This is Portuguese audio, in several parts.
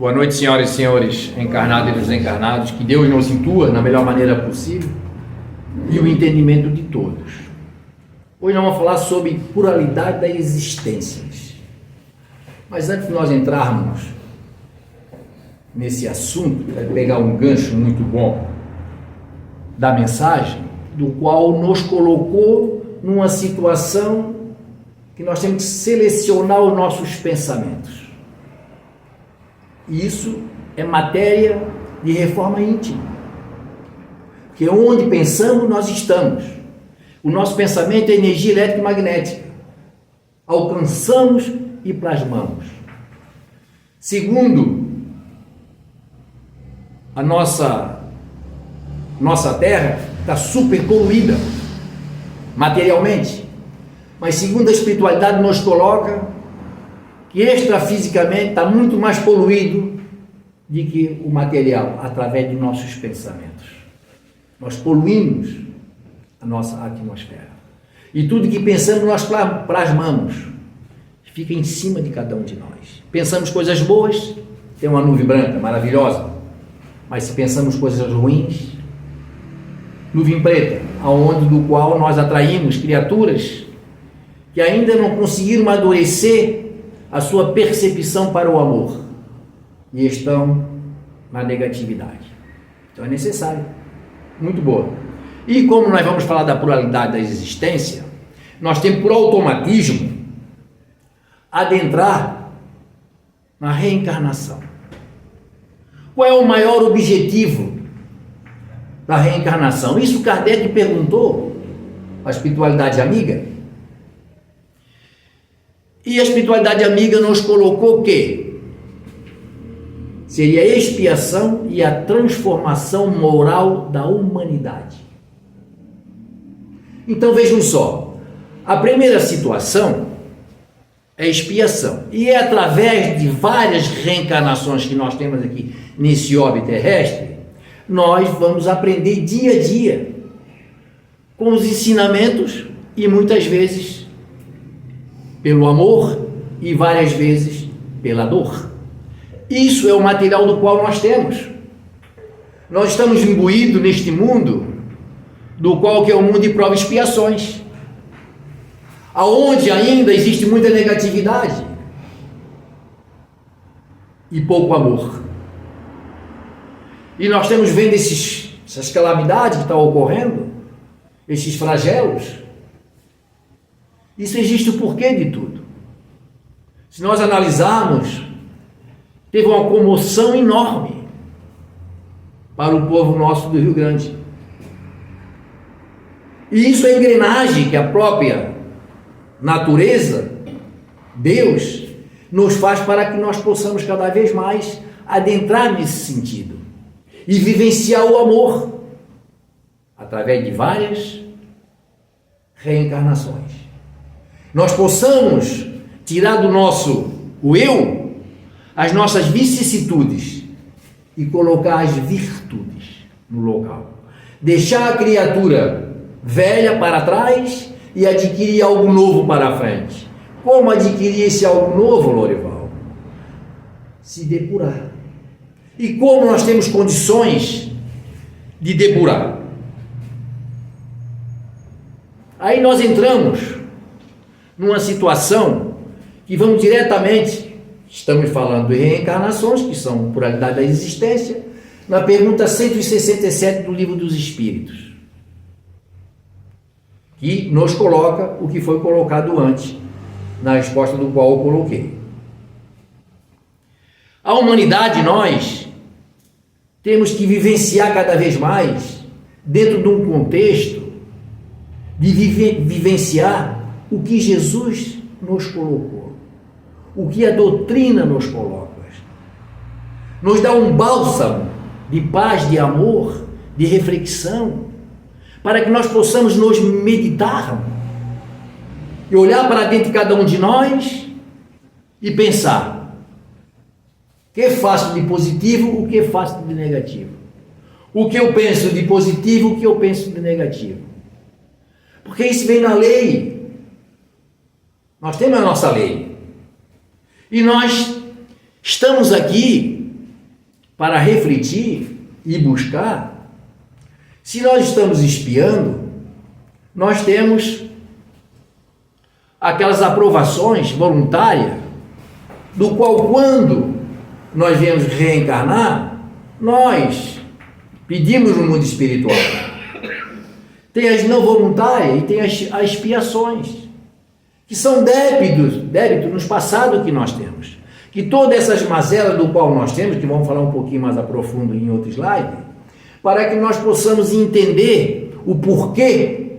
Boa noite, senhoras e senhores, encarnados e desencarnados, que Deus nos intua na melhor maneira possível e o entendimento de todos. Hoje nós vamos falar sobre pluralidade das existências. Mas antes de nós entrarmos nesse assunto, vai pegar um gancho muito bom da mensagem, do qual nos colocou numa situação que nós temos que selecionar os nossos pensamentos. E isso é matéria de reforma íntima. Porque onde pensamos, nós estamos. O nosso pensamento é energia elétrica e magnética. Alcançamos e plasmamos. Segundo a nossa Terra, está super poluída materialmente. Mas segundo a espiritualidade nos coloca que extrafisicamente está muito mais poluído do que o material, através de nossos pensamentos. Nós poluímos a nossa atmosfera. E tudo que pensamos, nós plasmamos. Fica em cima de cada um de nós. Pensamos coisas boas, tem uma nuvem branca maravilhosa. Mas se pensamos coisas ruins, nuvem preta, aonde do qual nós atraímos criaturas que ainda não conseguiram amadurecer a sua percepção para o amor e estão na negatividade. Então é necessário. Muito boa. E como nós vamos falar da pluralidade da existência, nós temos por automatismo adentrar na reencarnação. Qual é o maior objetivo da reencarnação? Isso Kardec perguntou à espiritualidade amiga. E a espiritualidade amiga nos colocou que seria a expiação e a transformação moral da humanidade. Então vejam só, a primeira situação é a expiação. E é através de várias reencarnações que nós temos aqui nesse orbe terrestre, nós vamos aprender dia a dia com os ensinamentos e muitas vezes pelo amor e várias vezes pela dor. Isso é o material do qual nós temos. Nós estamos imbuídos neste mundo, do qual que é o mundo de provas e expiações, aonde ainda existe muita negatividade e pouco amor. E nós estamos vendo essas calamidades que estão ocorrendo, esses flagelos. Isso existe o porquê de tudo. Se nós analisarmos, teve uma comoção enorme para o povo nosso do Rio Grande. E isso é a engrenagem que a própria natureza, Deus, nos faz para que nós possamos cada vez mais adentrar nesse sentido e vivenciar o amor através de várias reencarnações. Nós possamos tirar do nosso eu as nossas vicissitudes e colocar as virtudes no local. Deixar a criatura velha para trás e adquirir algo novo para a frente. Como adquirir esse algo novo, Lorival? Se depurar. E como nós temos condições de depurar? Aí nós entramos numa situação que vamos diretamente, estamos falando de reencarnações, que são pluralidade da existência, na pergunta 167 do Livro dos Espíritos, que nos coloca o que foi colocado antes, na resposta do qual eu coloquei. A humanidade, nós temos que vivenciar cada vez mais, dentro de um contexto, de vivenciar o que Jesus nos colocou, o que a doutrina nos coloca, nos dá um bálsamo de paz, de amor, de reflexão, para que nós possamos nos meditar e olhar para dentro de cada um de nós e pensar o que faço de positivo, o que faço de negativo, o que eu penso de positivo, o que eu penso de negativo, porque isso vem na lei. Nós temos a nossa lei. E nós estamos aqui para refletir e buscar. Se nós estamos espiando, nós temos aquelas aprovações voluntárias, do qual, quando nós viemos reencarnar, nós pedimos no mundo espiritual. Tem as não voluntárias e tem as expiações, que são débitos nos passados que nós temos. Que todas essas mazelas do qual nós temos, que vamos falar um pouquinho mais a profundo em outro slide, para que nós possamos entender o porquê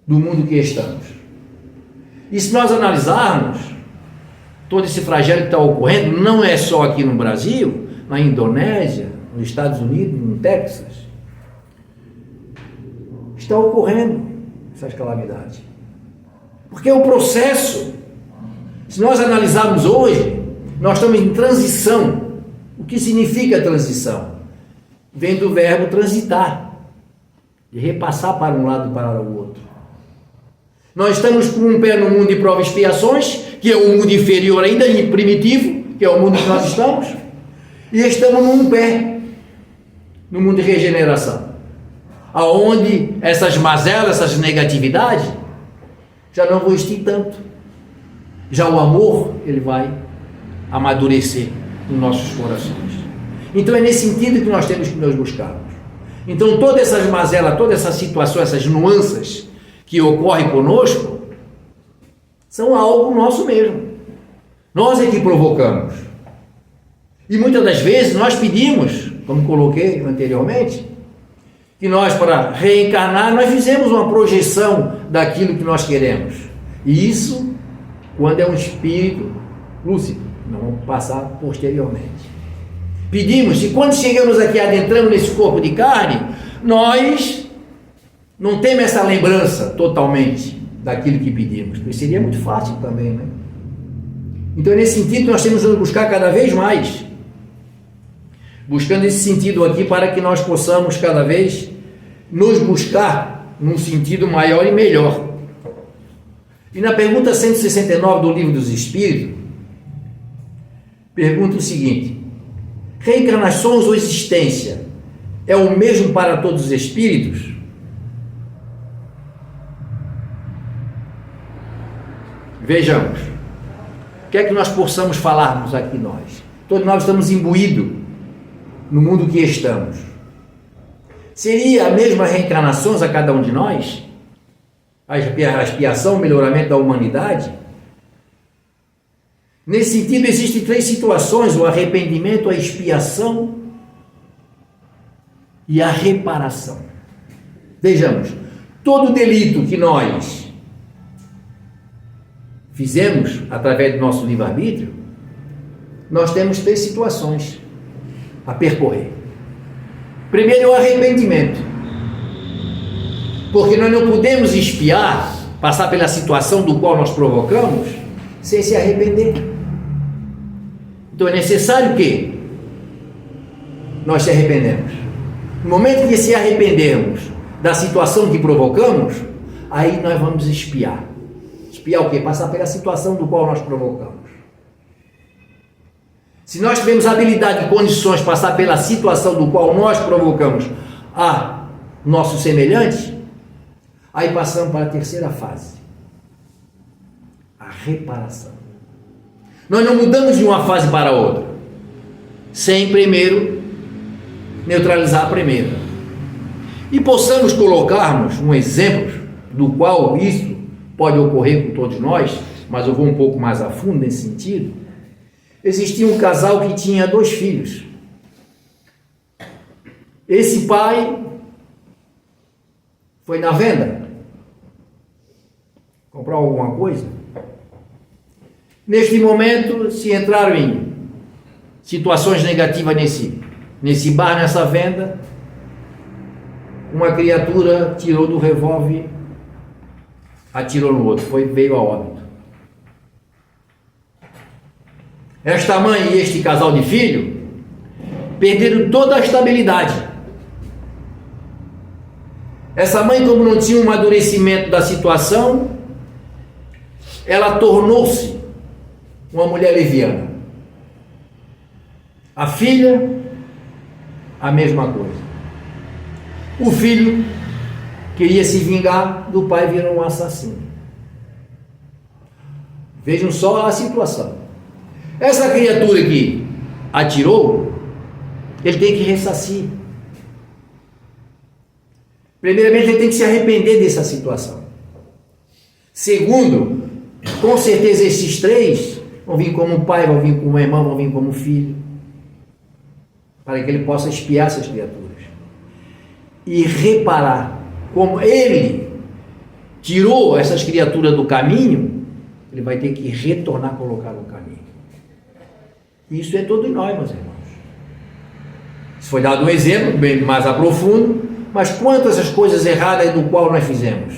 do mundo que estamos. E se nós analisarmos todo esse flagelo que está ocorrendo, não é só aqui no Brasil, na Indonésia, nos Estados Unidos, no Texas, está ocorrendo essas calamidades. Porque é um processo. Se nós analisarmos hoje, nós estamos em transição. O que significa transição? Vem do verbo transitar, de repassar para um lado e para o outro. Nós estamos com um pé no mundo de provas e expiações, que é o mundo inferior ainda, primitivo, que é o mundo que nós estamos, e estamos num pé no mundo de regeneração, aonde essas mazelas, essas negatividades já não vão existir tanto. Já o amor, ele vai amadurecer nos nossos corações. Então é nesse sentido que nós temos que nos buscarmos. Então todas essas mazelas, toda essa situação, essas nuances que ocorrem conosco, são algo nosso mesmo. Nós é que provocamos. E muitas das vezes nós pedimos, como coloquei anteriormente, que nós, para reencarnar, nós fizemos uma projeção daquilo que nós queremos. E isso, quando é um espírito lúcido, não vamos passar posteriormente. Pedimos, e quando chegamos aqui, adentramos nesse corpo de carne, nós não temos essa lembrança totalmente daquilo que pedimos, porque seria muito fácil também, né? Então, nesse sentido, nós temos que buscar cada vez mais, buscando esse sentido aqui, para que nós possamos cada vez nos buscar num sentido maior e melhor. E na pergunta 169 do Livro dos Espíritos, pergunta o seguinte: reencarnações ou existência é o mesmo para todos os espíritos? Vejamos, o que é que nós possamos falarmos aqui nós? Todos nós estamos imbuídos no mundo que estamos. Seria a mesma reencarnações a cada um de nós? A expiação, o melhoramento da humanidade? Nesse sentido, existem três situações: o arrependimento, a expiação e a reparação. Vejamos, todo delito que nós fizemos através do nosso livre-arbítrio, nós temos três situações a percorrer. Primeiro é o arrependimento, porque nós não podemos expiar, passar pela situação do qual nós provocamos, sem se arrepender. Então é necessário que nós se arrependemos. No momento que se arrependermos da situação que provocamos, aí nós vamos expiar. Expiar o quê? Passar pela situação do qual nós provocamos. Se nós tivermos habilidade e condições de passar pela situação do qual nós provocamos a nossos semelhantes, aí passamos para a terceira fase, a reparação. Nós não mudamos de uma fase para outra, sem primeiro neutralizar a primeira. E possamos colocarmos um exemplo do qual isso pode ocorrer com todos nós, mas eu vou um pouco mais a fundo nesse sentido. Existia um casal que tinha 2 filhos. Esse pai foi na venda comprar alguma coisa. Neste momento se entraram em situações negativas nesse bar, nessa venda. Uma criatura tirou do revólver, atirou no outro, veio a óbito. Esta mãe e este casal de filho perderam toda a estabilidade. Essa mãe, como não tinha um amadurecimento da situação, ela tornou-se uma mulher leviana. A filha, a mesma coisa. O filho queria se vingar do pai, virou um assassino. Vejam só a situação. Essa criatura que atirou, ele tem que ressarcir. Primeiramente, ele tem que se arrepender dessa situação. Segundo, com certeza esses três vão vir como pai, vão vir como irmão, vão vir como filho, para que ele possa espiar essas criaturas e reparar como ele tirou essas criaturas do caminho, ele vai ter que retornar a colocar no caminho. Isso é todos nós, meus irmãos. Isso foi dado um exemplo bem mais a profundo, mas quantas as coisas erradas do qual nós fizemos,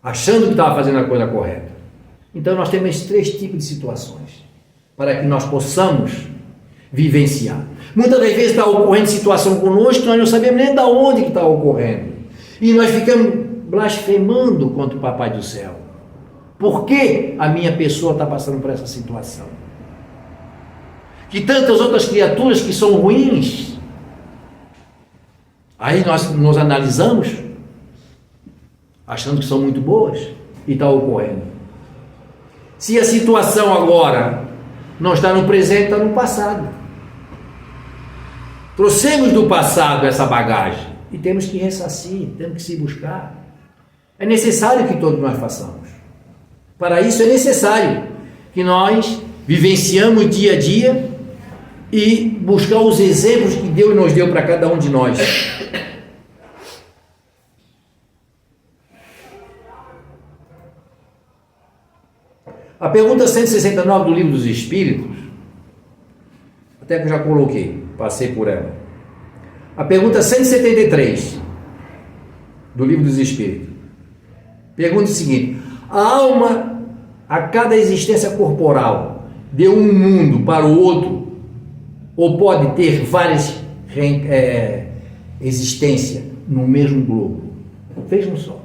achando que estava fazendo a coisa correta. Então nós temos esses três tipos de situações para que nós possamos vivenciar. Muitas das vezes está ocorrendo situação conosco, nós não sabemos nem de onde que está ocorrendo. E nós ficamos blasfemando contra o Papai do Céu. Por que a minha pessoa está passando por essa situação? Que tantas outras criaturas que são ruins, aí nós nos analisamos, achando que são muito boas, e está ocorrendo. Se a situação agora não está no presente, está no passado. Trouxemos do passado essa bagagem e temos que ressarcir, temos que se buscar. É necessário que todos nós façamos. Para isso é necessário que nós vivenciamos dia a dia e buscar os exemplos que Deus nos deu para cada um de nós. A pergunta 169 do Livro dos Espíritos, até que eu já coloquei, passei por ela. A pergunta 173 do Livro dos Espíritos pergunta o seguinte: a alma, a cada existência corporal, deu um mundo para o outro, ou pode ter várias existências no mesmo globo? Vejam só,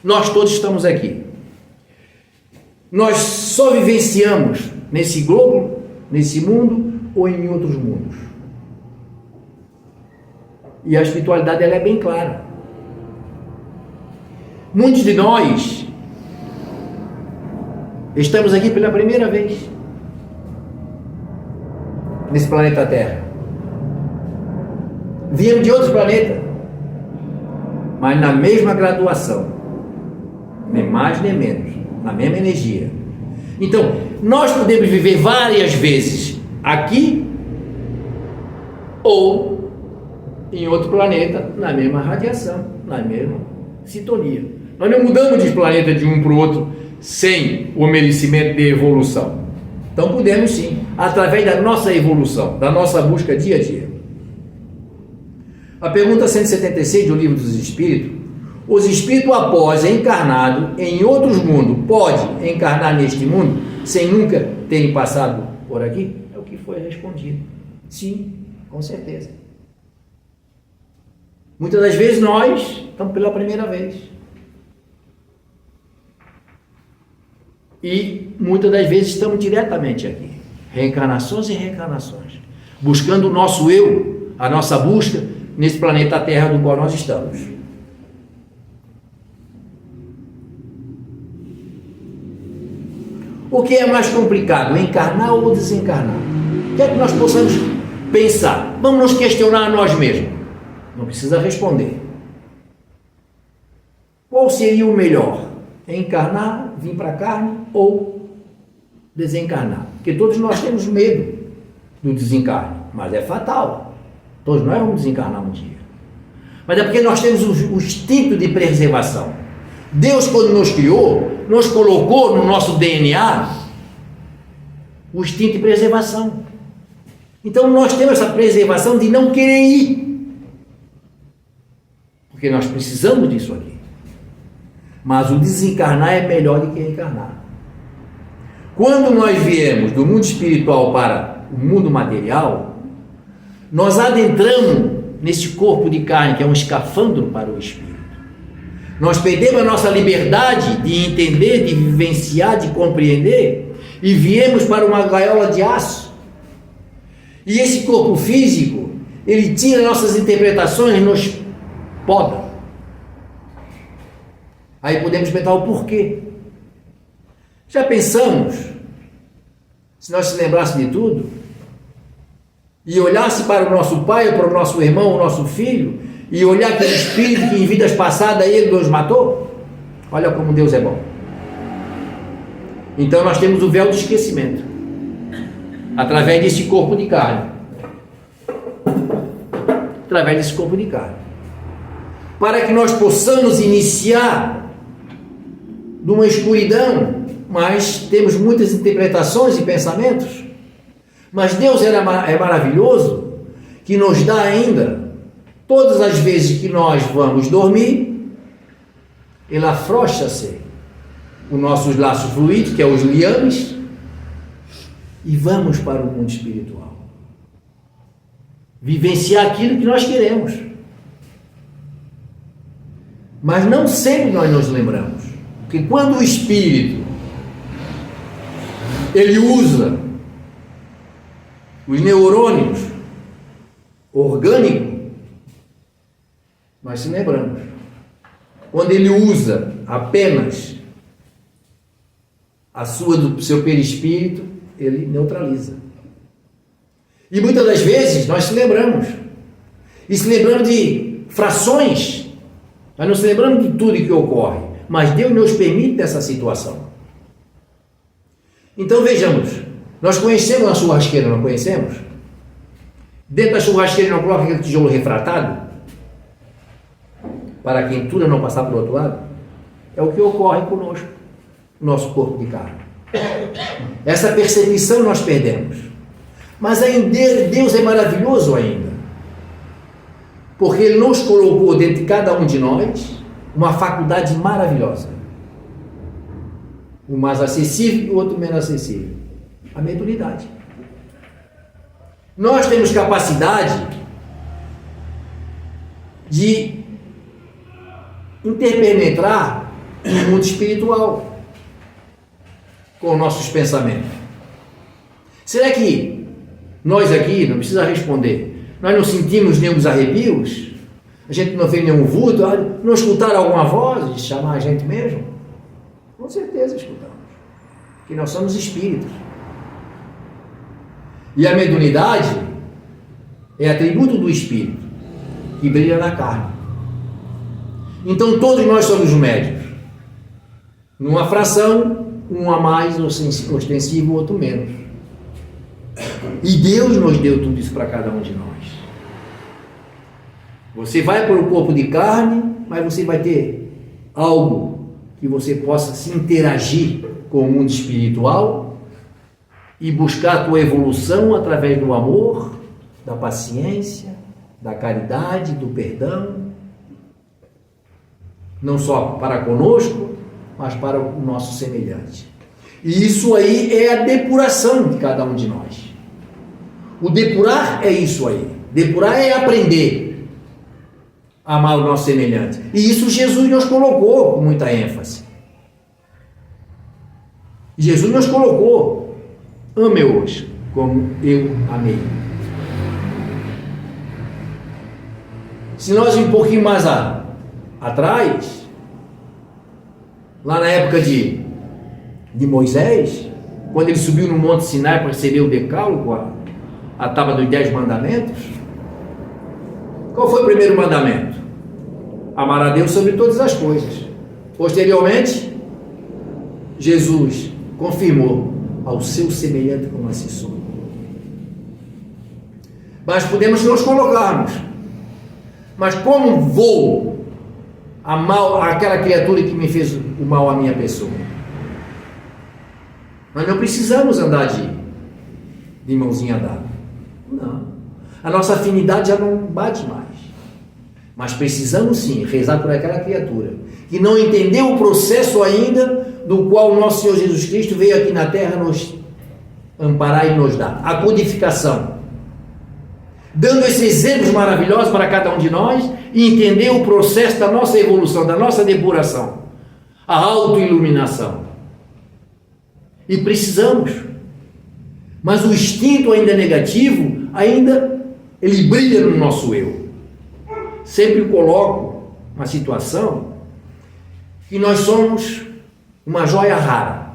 nós todos estamos aqui. Nós só vivenciamos nesse globo, nesse mundo ou em outros mundos. E a espiritualidade ela é bem clara. Muitos de nós estamos aqui pela primeira vez nesse planeta Terra. Viemos de outros planetas, mas na mesma graduação, nem mais nem menos, na mesma energia. Então, nós podemos viver várias vezes aqui ou em outro planeta, na mesma radiação, na mesma sintonia. Nós não mudamos de planeta de um para o outro sem o merecimento de evolução. Então podemos sim, através da nossa evolução, da nossa busca dia a dia. A pergunta 176 do Livro dos Espíritos: os espíritos, após encarnado em outros mundos, pode encarnar neste mundo sem nunca terem passado por aqui? É o que foi respondido. Sim, com certeza. Muitas das vezes nós estamos pela primeira vez. E muitas das vezes estamos diretamente aqui. Reencarnações e reencarnações. Buscando o nosso eu, a nossa busca nesse planeta Terra do qual nós estamos. O que é mais complicado, encarnar ou desencarnar? O que é que nós possamos pensar? Vamos nos questionar a nós mesmos. Não precisa responder. Qual seria o melhor? Encarnar, vir para a carne ou desencarnar? Porque todos nós temos medo do desencarne, mas é fatal. Todos nós vamos desencarnar um dia. Mas é porque nós temos o instinto de preservação. Deus, quando nos criou, nos colocou no nosso DNA o instinto de preservação. Então nós temos essa preservação de não querer ir. Porque nós precisamos disso aqui. Mas o desencarnar é melhor do que encarnar. Quando nós viemos do mundo espiritual para o mundo material, nós adentramos nesse corpo de carne, que é um escafandro para o espírito. Nós perdemos a nossa liberdade de entender, de vivenciar, de compreender, e viemos para uma gaiola de aço, E esse corpo físico, ele tira nossas interpretações e nos poda. Aí podemos perguntar o porquê. Já pensamos, se nós se lembrassemos de tudo, e olhasse para o nosso pai, ou para o nosso irmão, o nosso filho, e olhar aquele espírito que em vidas passadas ele nos matou? Olha como Deus é bom. Então nós temos o véu do esquecimento, através desse corpo de carne. Através desse corpo de carne. Para que nós possamos iniciar de uma escuridão, mas temos muitas interpretações e pensamentos. Mas Deus é maravilhoso, que nos dá ainda, todas as vezes que nós vamos dormir, Ele afrouxa-se os nossos laços fluídicos, que é os liames, e vamos para o mundo espiritual. Vivenciar aquilo que nós queremos. Mas não sempre nós nos lembramos. Porque quando o espírito ele usa os neurônios orgânicos, nós se lembramos. Quando ele usa apenas do seu perispírito, ele neutraliza. E muitas das vezes nós se lembramos. E se lembramos de frações. Nós não se lembramos de tudo que ocorre. Mas Deus nos permite essa situação. Então vejamos. Nós conhecemos a churrasqueira, não conhecemos? Dentro da churrasqueira não coloca aquele tijolo refratado? Para a quentura não passar para o outro lado? É o que ocorre conosco. Nosso corpo de carne. Essa percepção nós perdemos. Mas ainda Deus é maravilhoso ainda. Porque Ele nos colocou dentro de cada um de nós uma faculdade maravilhosa. Um mais acessível e o outro menos acessível. A mediunidade. Nós temos capacidade de interpenetrar no mundo espiritual com nossos pensamentos. Será que nós aqui, não precisa responder, nós não sentimos nenhum dos arrepios? A gente não vê nenhum vulto? Não escutaram alguma voz de chamar a gente mesmo? Com certeza escutamos. Porque nós somos espíritos. E a mediunidade é atributo do espírito, que brilha na carne. Então todos nós somos médiuns. Numa fração, um a mais ostensivo, o outro menos. E Deus nos deu tudo isso para cada um de nós. Você vai para o corpo de carne, mas você vai ter algo que você possa se interagir com o mundo espiritual e buscar a tua evolução através do amor, da paciência, da caridade, do perdão, não só para conosco, mas para o nosso semelhante. E isso aí é a depuração de cada um de nós. O depurar é isso aí. Depurar é aprender a amar o nosso semelhante. E isso Jesus nos colocou com muita ênfase. Jesus nos colocou: ame-os como eu amei. Se nós um pouquinho mais atrás, lá na época de Moisés, quando ele subiu no Monte Sinai para receber o decálogo, a tábua dos 10 mandamentos, qual foi o primeiro mandamento? Amar a Deus sobre todas as coisas. Posteriormente, Jesus confirmou: ao seu semelhante como a si sou. Mas podemos nos colocarmos: mas como vou amar aquela criatura que me fez o mal à minha pessoa? Nós não precisamos andar de mãozinha dada. Não. A nossa afinidade já não bate mais. Mas precisamos sim rezar por aquela criatura que não entendeu o processo ainda do qual o nosso Senhor Jesus Cristo veio aqui na terra nos amparar e nos dar. A codificação. Dando esses exemplos maravilhosos para cada um de nós e entender o processo da nossa evolução, da nossa depuração. A autoiluminação. E precisamos. Mas o instinto ainda negativo ainda ele brilha no nosso eu. Sempre coloco uma situação que nós somos uma joia rara,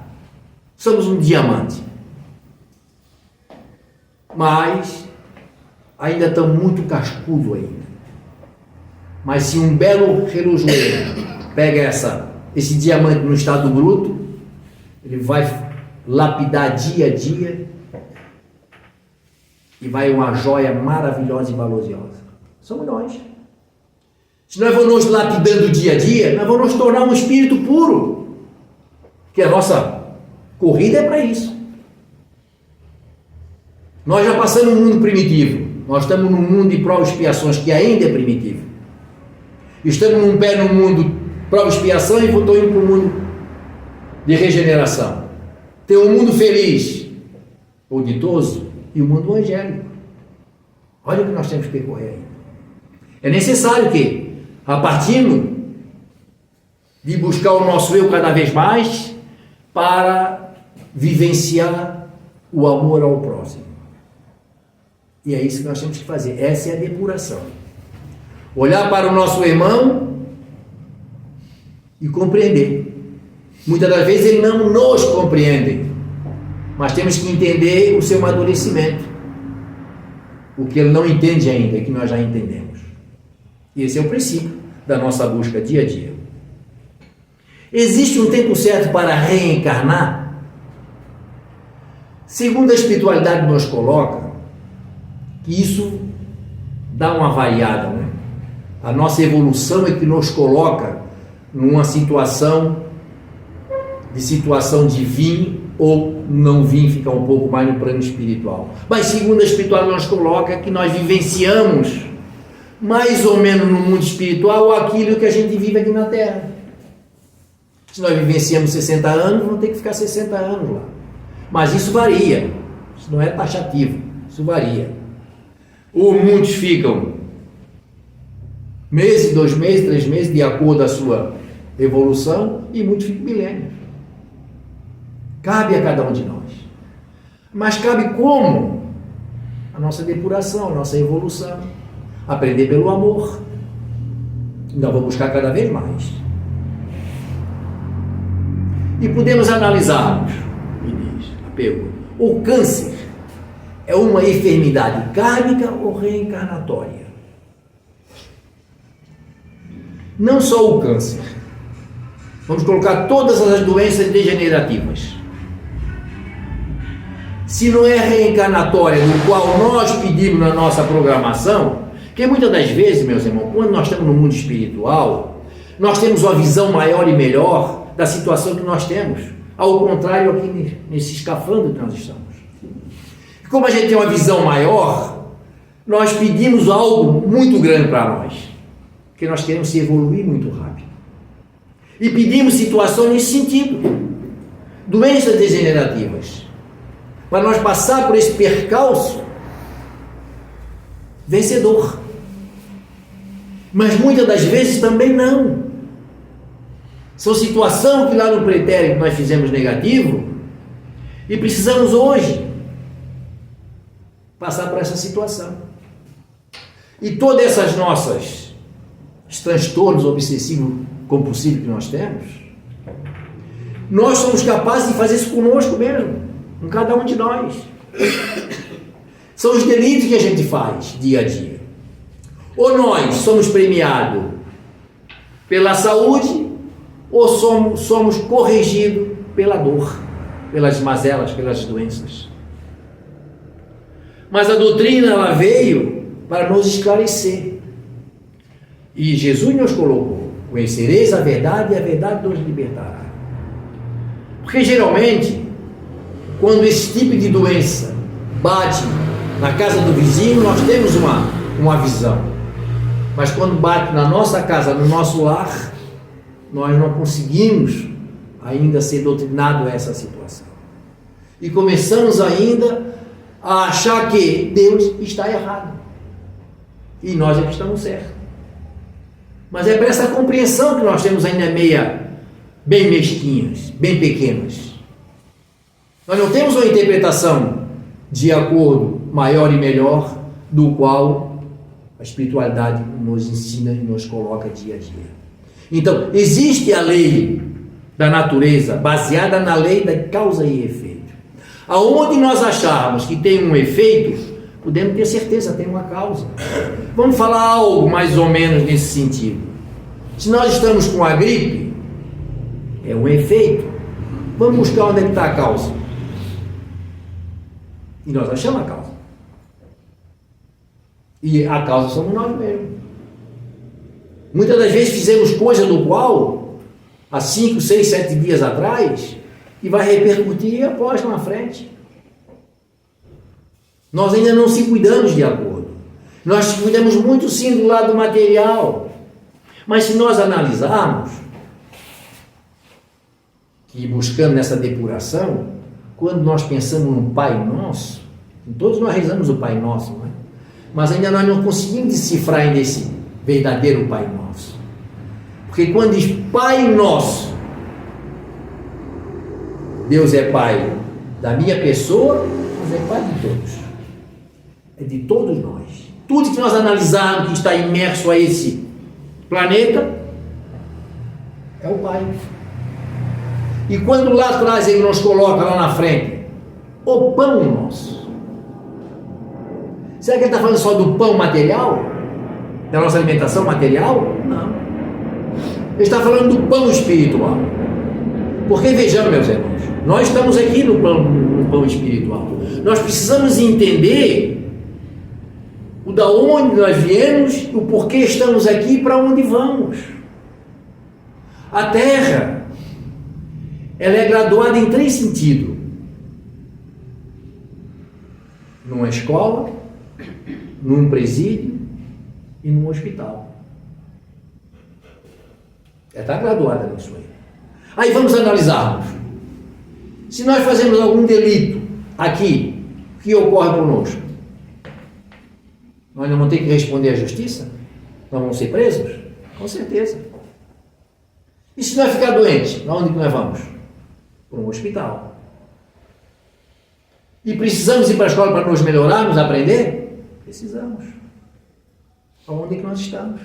somos um diamante, mas ainda estamos muito cascudo ainda. Mas se um belo relojoeiro pega esse diamante no estado bruto, ele vai lapidar dia a dia e vai uma joia maravilhosa e valiosa. Somos nós. Se nós vamos nos lapidando dia a dia, nós vamos nos tornar um espírito puro, que a nossa corrida é para isso. Nós já passamos no mundo primitivo, nós estamos num mundo de provas e expiações que ainda é primitivo. Estamos num pé no mundo prova e expiação e estou indo para o mundo de regeneração. Tem um mundo feliz ou ditoso e o mundo angélico. Olha o que nós temos que percorrer aí. É necessário que, a partir de buscar o nosso eu cada vez mais, para vivenciar o amor ao próximo. E é isso que nós temos que fazer. Essa é a depuração. Olhar para o nosso irmão e compreender. Muitas das vezes ele não nos compreende, mas temos que entender o seu amadurecimento. O que ele não entende ainda, é que nós já entendemos. E esse é o princípio da nossa busca dia a dia. Existe um tempo certo para reencarnar? Segundo a espiritualidade nos coloca, que isso dá uma variada, né? A nossa evolução é que nos coloca numa situação de vir ou não vir, ficar um pouco mais no plano espiritual. Mas segundo a espiritualidade nos coloca que nós vivenciamos mais ou menos no mundo espiritual aquilo que a gente vive aqui na Terra. Se nós vivenciamos 60 anos, vamos ter que ficar 60 anos lá. Mas isso varia, isso não é taxativo, isso varia. Ou muitos ficam meses, 2 meses, 3 meses, de acordo com a sua evolução, e muitos ficam milênios. Cabe a cada um de nós. Mas cabe como? A nossa depuração, a nossa evolução. Aprender pelo amor. Então vou buscar cada vez mais. E podemos analisarmos, me diz a pergunta, o câncer é uma enfermidade kármica ou reencarnatória? Não só o câncer. Vamos colocar todas as doenças degenerativas. Se não é reencarnatória, no qual nós pedimos na nossa programação, porque muitas das vezes, meus irmãos, quando nós estamos no mundo espiritual, nós temos uma visão maior e melhor da situação que nós temos, ao contrário aqui nesse escafandro que nós estamos. E como a gente tem uma visão maior, nós pedimos algo muito grande para nós, porque nós queremos se evoluir muito rápido. E pedimos situações nesse sentido, doenças degenerativas, para nós passar por esse percalço vencedor. Mas muitas das vezes também não. São situações que lá no pretérito nós fizemos negativo e precisamos hoje passar por essa situação. E todas essas nossas transtornos obsessivos compulsivos que nós temos, nós somos capazes de fazer isso conosco mesmo, com cada um de nós. São os delitos que a gente faz dia a dia. Ou nós somos premiados pela saúde, ou somos corrigidos pela dor, pelas mazelas, pelas doenças. Mas a doutrina, ela veio para nos esclarecer. E Jesus nos colocou: conhecereis a verdade e a verdade nos libertará. Porque geralmente, quando esse tipo de doença bate na casa do vizinho, nós temos uma visão. Mas quando bate na nossa casa, no nosso lar, nós não conseguimos ainda ser doutrinados a essa situação. E começamos ainda a achar que Deus está errado. E nós é que estamos certos. Mas é para essa compreensão que nós temos ainda bem mesquinhas, bem pequenas. Nós não temos uma interpretação de acordo maior e melhor, do qual a espiritualidade nos ensina e nos coloca dia a dia. Então, existe a lei da natureza, baseada na lei da causa e efeito. Aonde nós acharmos que tem um efeito, podemos ter certeza, tem uma causa. Vamos falar algo mais ou menos nesse sentido. Se nós estamos com a gripe, é um efeito. Vamos buscar onde está a causa. E nós achamos a causa. E a causa somos nós mesmos. Muitas das vezes fizemos coisa do qual, há 5, 6, 7 dias atrás, e vai repercutir após na frente. Nós ainda não se cuidamos de acordo. Nós cuidamos muito sim do lado material. Mas se nós analisarmos, que buscando nessa depuração, quando nós pensamos no Pai Nosso, todos nós rezamos o Pai Nosso, não é? Mas ainda nós não conseguimos decifrar ainda esse verdadeiro Pai Nosso. Porque quando diz Pai Nosso, Deus é Pai da minha pessoa, mas é Pai de todos. É de todos nós. Tudo que nós analisarmos que está imerso a esse planeta é o Pai. E quando lá atrás ele nos coloca lá na frente o pão nosso, será que ele está falando só do pão material? Da nossa alimentação material? Não. Ele está falando do pão espiritual. Porque vejamos, meus irmãos, nós estamos aqui no pão espiritual. Nós precisamos entender o da onde nós viemos, o porquê estamos aqui e para onde vamos. A Terra, ela é graduada em 3 sentidos. Numa escola, num presídio e num hospital. Ela está graduada nisso aí. Aí vamos analisarmos. Se nós fazemos algum delito aqui, o que ocorre conosco? Nós não vamos ter que responder à justiça? Nós vamos ser presos? Com certeza. E se nós ficar doentes, aonde que nós vamos? Para um hospital. E precisamos ir para a escola para nos melhorarmos, aprender? Precisamos. Aonde é que nós estamos?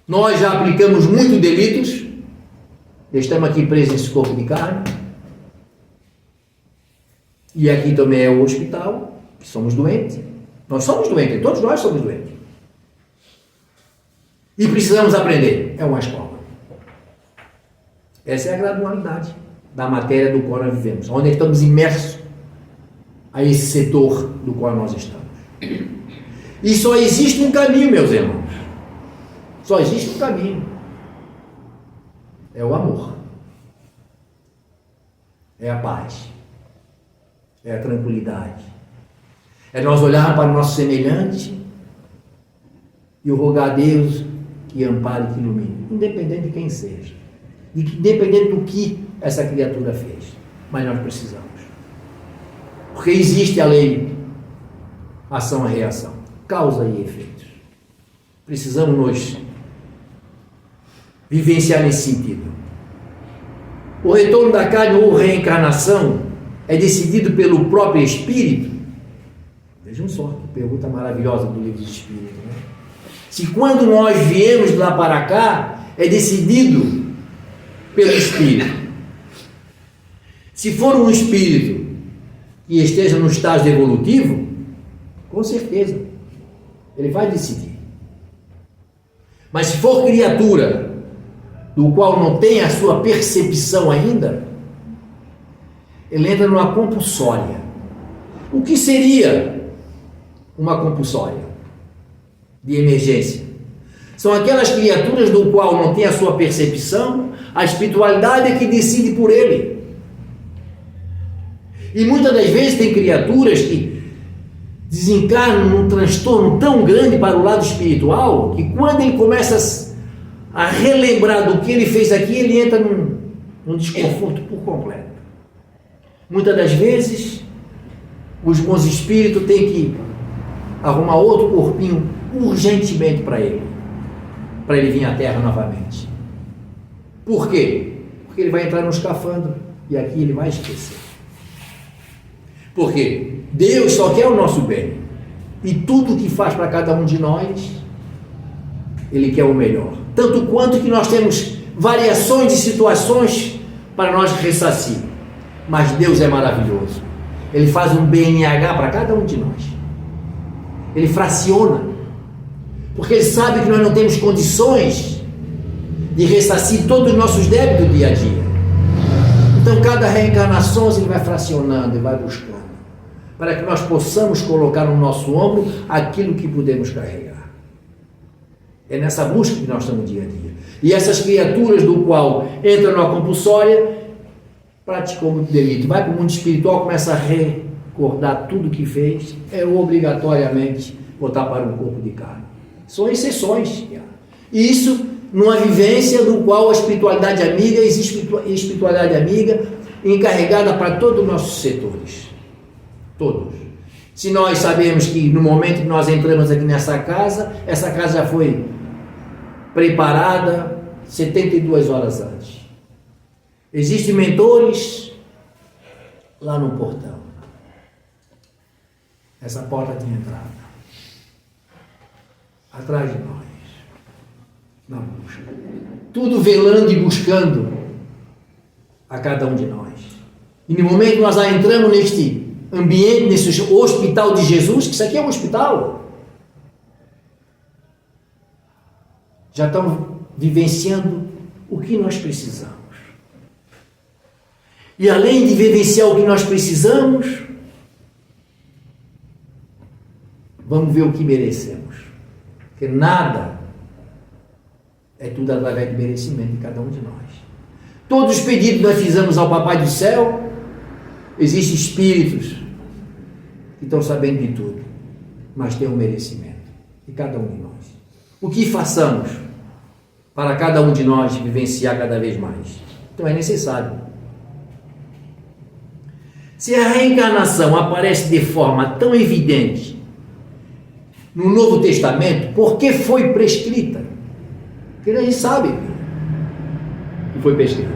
Nós já aplicamos muito delitos, estamos aqui presos nesse corpo de carne, e aqui também é o hospital, que somos doentes. Nós somos doentes, todos nós somos doentes. E precisamos aprender, é uma escola. Essa é a gradualidade da matéria do qual nós vivemos, onde estamos imersos a esse setor do qual nós estamos. E só existe um caminho, meus irmãos. Só existe um caminho. É o amor. É a paz. É a tranquilidade. É nós olharmos para o nosso semelhante e rogar a Deus que ampare e que ilumine, independente de quem seja, independente do que essa criatura fez. Mas nós precisamos. Porque existe a lei, ação e reação, causa e efeitos. Precisamos nos vivenciar nesse sentido. O retorno da carne ou reencarnação é decidido pelo próprio Espírito. Vejam só, que pergunta maravilhosa do Livro dos Espíritos, né? Se quando nós viemos de lá para cá, é decidido pelo Espírito. Se for um Espírito que esteja no estágio evolutivo, com certeza, ele vai decidir. Mas se for criatura do qual não tem a sua percepção ainda, ele entra numa compulsória. O que seria uma compulsória de emergência? São aquelas criaturas do qual não tem a sua percepção, a espiritualidade é que decide por ele. E muitas das vezes tem criaturas que desencarnam num transtorno tão grande para o lado espiritual, que quando ele começa a relembrar do que ele fez aqui, ele entra num desconforto por completo. Muitas das vezes, os bons espíritos têm que arrumar outro corpinho urgentemente para ele vir à Terra novamente. Por quê? Porque ele vai entrar no escafandro e aqui ele vai esquecer. Porque Deus só quer o nosso bem. E tudo que faz para cada um de nós, Ele quer o melhor. Tanto quanto que nós temos variações de situações para nós ressarcir. Mas Deus é maravilhoso. Ele faz um BNH para cada um de nós. Ele fraciona. Porque Ele sabe que nós não temos condições de ressarcir todos os nossos débitos do dia a dia. Então, cada reencarnação Ele vai fracionando e vai buscando, para que nós possamos colocar no nosso ombro aquilo que podemos carregar. É nessa busca que nós estamos dia a dia. E essas criaturas do qual entram na compulsória, praticam muito delito, vai para o mundo espiritual, começa a recordar tudo que fez, é obrigatoriamente voltar para um corpo de carne. São exceções. E isso numa vivência do qual a espiritualidade amiga, existe espiritualidade amiga encarregada para todos os nossos setores. Todos. Se nós sabemos que no momento que nós entramos aqui nessa casa, essa casa já foi preparada 72 horas antes. Existem mentores lá no portão. Essa porta de entrada. Atrás de nós. Na busca. Tudo velando e buscando a cada um de nós. E no momento que nós já entramos neste ambiente, nesse hospital de Jesus, que isso aqui é um hospital, já estamos vivenciando o que nós precisamos. E além de vivenciar o que nós precisamos, vamos ver o que merecemos. Porque nada é tudo através do merecimento de cada um de nós. Todos os pedidos que nós fizemos ao Papai do Céu, existem espíritos que estão sabendo de tudo, mas tem um merecimento de cada um de nós. O que façamos para cada um de nós vivenciar cada vez mais? Então é necessário. Se a reencarnação aparece de forma tão evidente no Novo Testamento, por que foi prescrita? Porque a gente sabe que foi prescrita.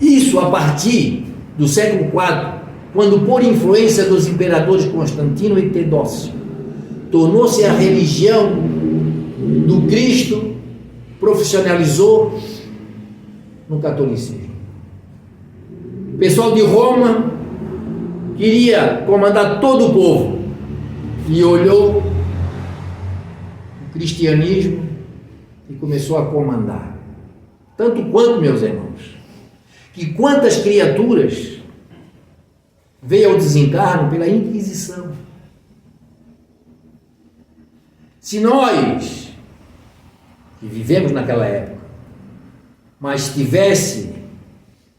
Isso a partir do século IV, quando por influência dos imperadores Constantino e Teodósio, tornou-se a religião do Cristo, profissionalizou no catolicismo. O pessoal de Roma queria comandar todo o povo e olhou o cristianismo e começou a comandar. Tanto quanto, meus irmãos, que quantas criaturas veio ao desencarno pela Inquisição. Se nós, que vivemos naquela época, mas tivesse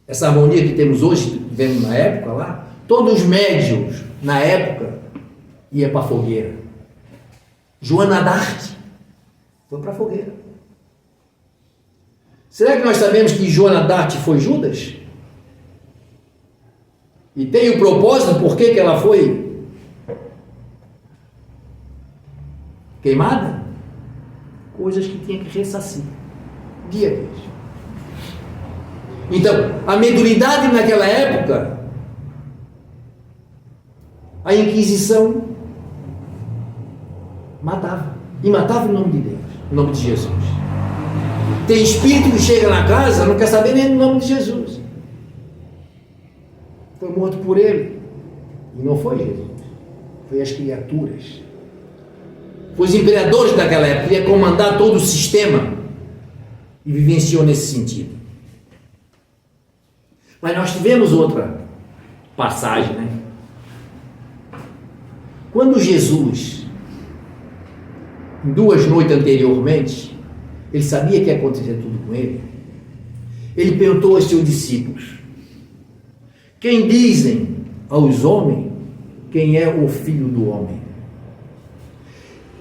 essa harmonia que temos hoje, que tivemos na época lá, todos os médiuns, na época, iam para a fogueira. Joana d'Arc foi para a fogueira. Será que nós sabemos que Joana d'Arc foi Judas? E tem o propósito por que ela foi queimada? Coisas que tinha que ressarcir. Dia a dia. Então, a mediunidade naquela época, a Inquisição matava. E matava em nome de Deus, em nome de Jesus. Tem espírito que chega na casa, não quer saber nem o nome de Jesus. Foi morto por ele. E não foi Jesus. Foi as criaturas. Foi os imperadores daquela época que iam comandar todo o sistema. E vivenciou nesse sentido. Mas nós tivemos outra passagem, né? Quando Jesus, em 2 noites anteriormente, ele sabia que ia acontecer tudo com ele, ele perguntou aos seus discípulos: quem dizem aos homens quem é o Filho do Homem?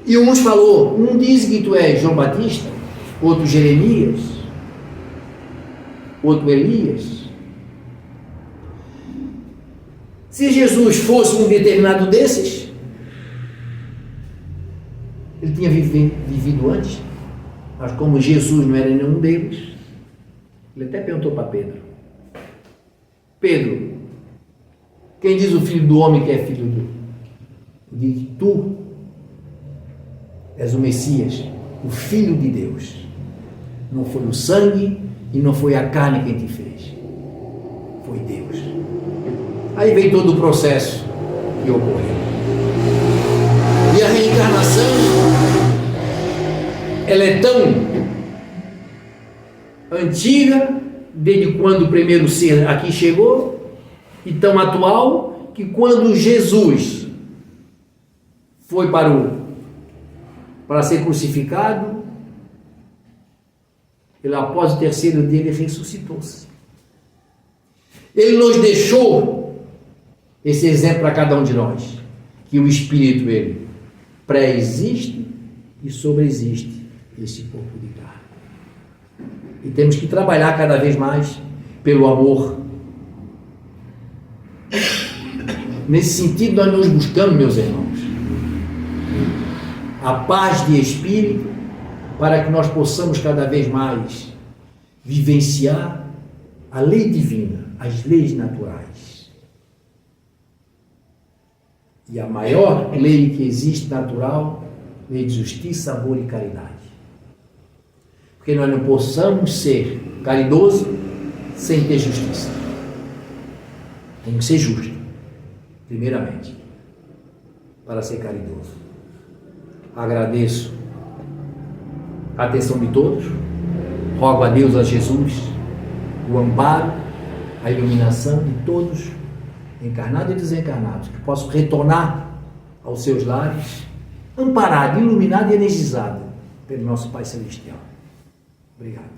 E uns falou, um diz que tu és João Batista, outro Jeremias, outro Elias. Se Jesus fosse um determinado desses, ele tinha vivido antes, mas como Jesus não era nenhum deles, ele até perguntou para Pedro: Pedro, Quem diz o Filho do Homem que é filho do... Diz que tu és o Messias, o Filho de Deus. Não foi o sangue e não foi a carne quem te fez. Foi Deus. Aí vem todo o processo que ocorreu. E a reencarnação, ela é tão antiga, desde quando o primeiro ser aqui chegou, e tão atual, que quando Jesus foi para ser crucificado, ele, após o terceiro dia, ele ressuscitou-se. Ele nos deixou esse exemplo para cada um de nós, que o Espírito, ele pré-existe e sobreexiste esse corpo de carne. E temos que trabalhar cada vez mais pelo amor. Nesse sentido, nós nos buscamos, meus irmãos, a paz de espírito, para que nós possamos cada vez mais vivenciar a lei divina, as leis naturais. E a maior lei que existe natural, lei de justiça, amor e caridade. Porque nós não possamos ser caridosos sem ter justiça. Tem que ser justo, primeiramente, para ser caridoso. Agradeço a atenção de todos, rogo a Deus, a Jesus, o amparo, a iluminação de todos, encarnados e desencarnados, que possam retornar aos seus lares, amparado, iluminado e energizado pelo nosso Pai Celestial. Obrigado.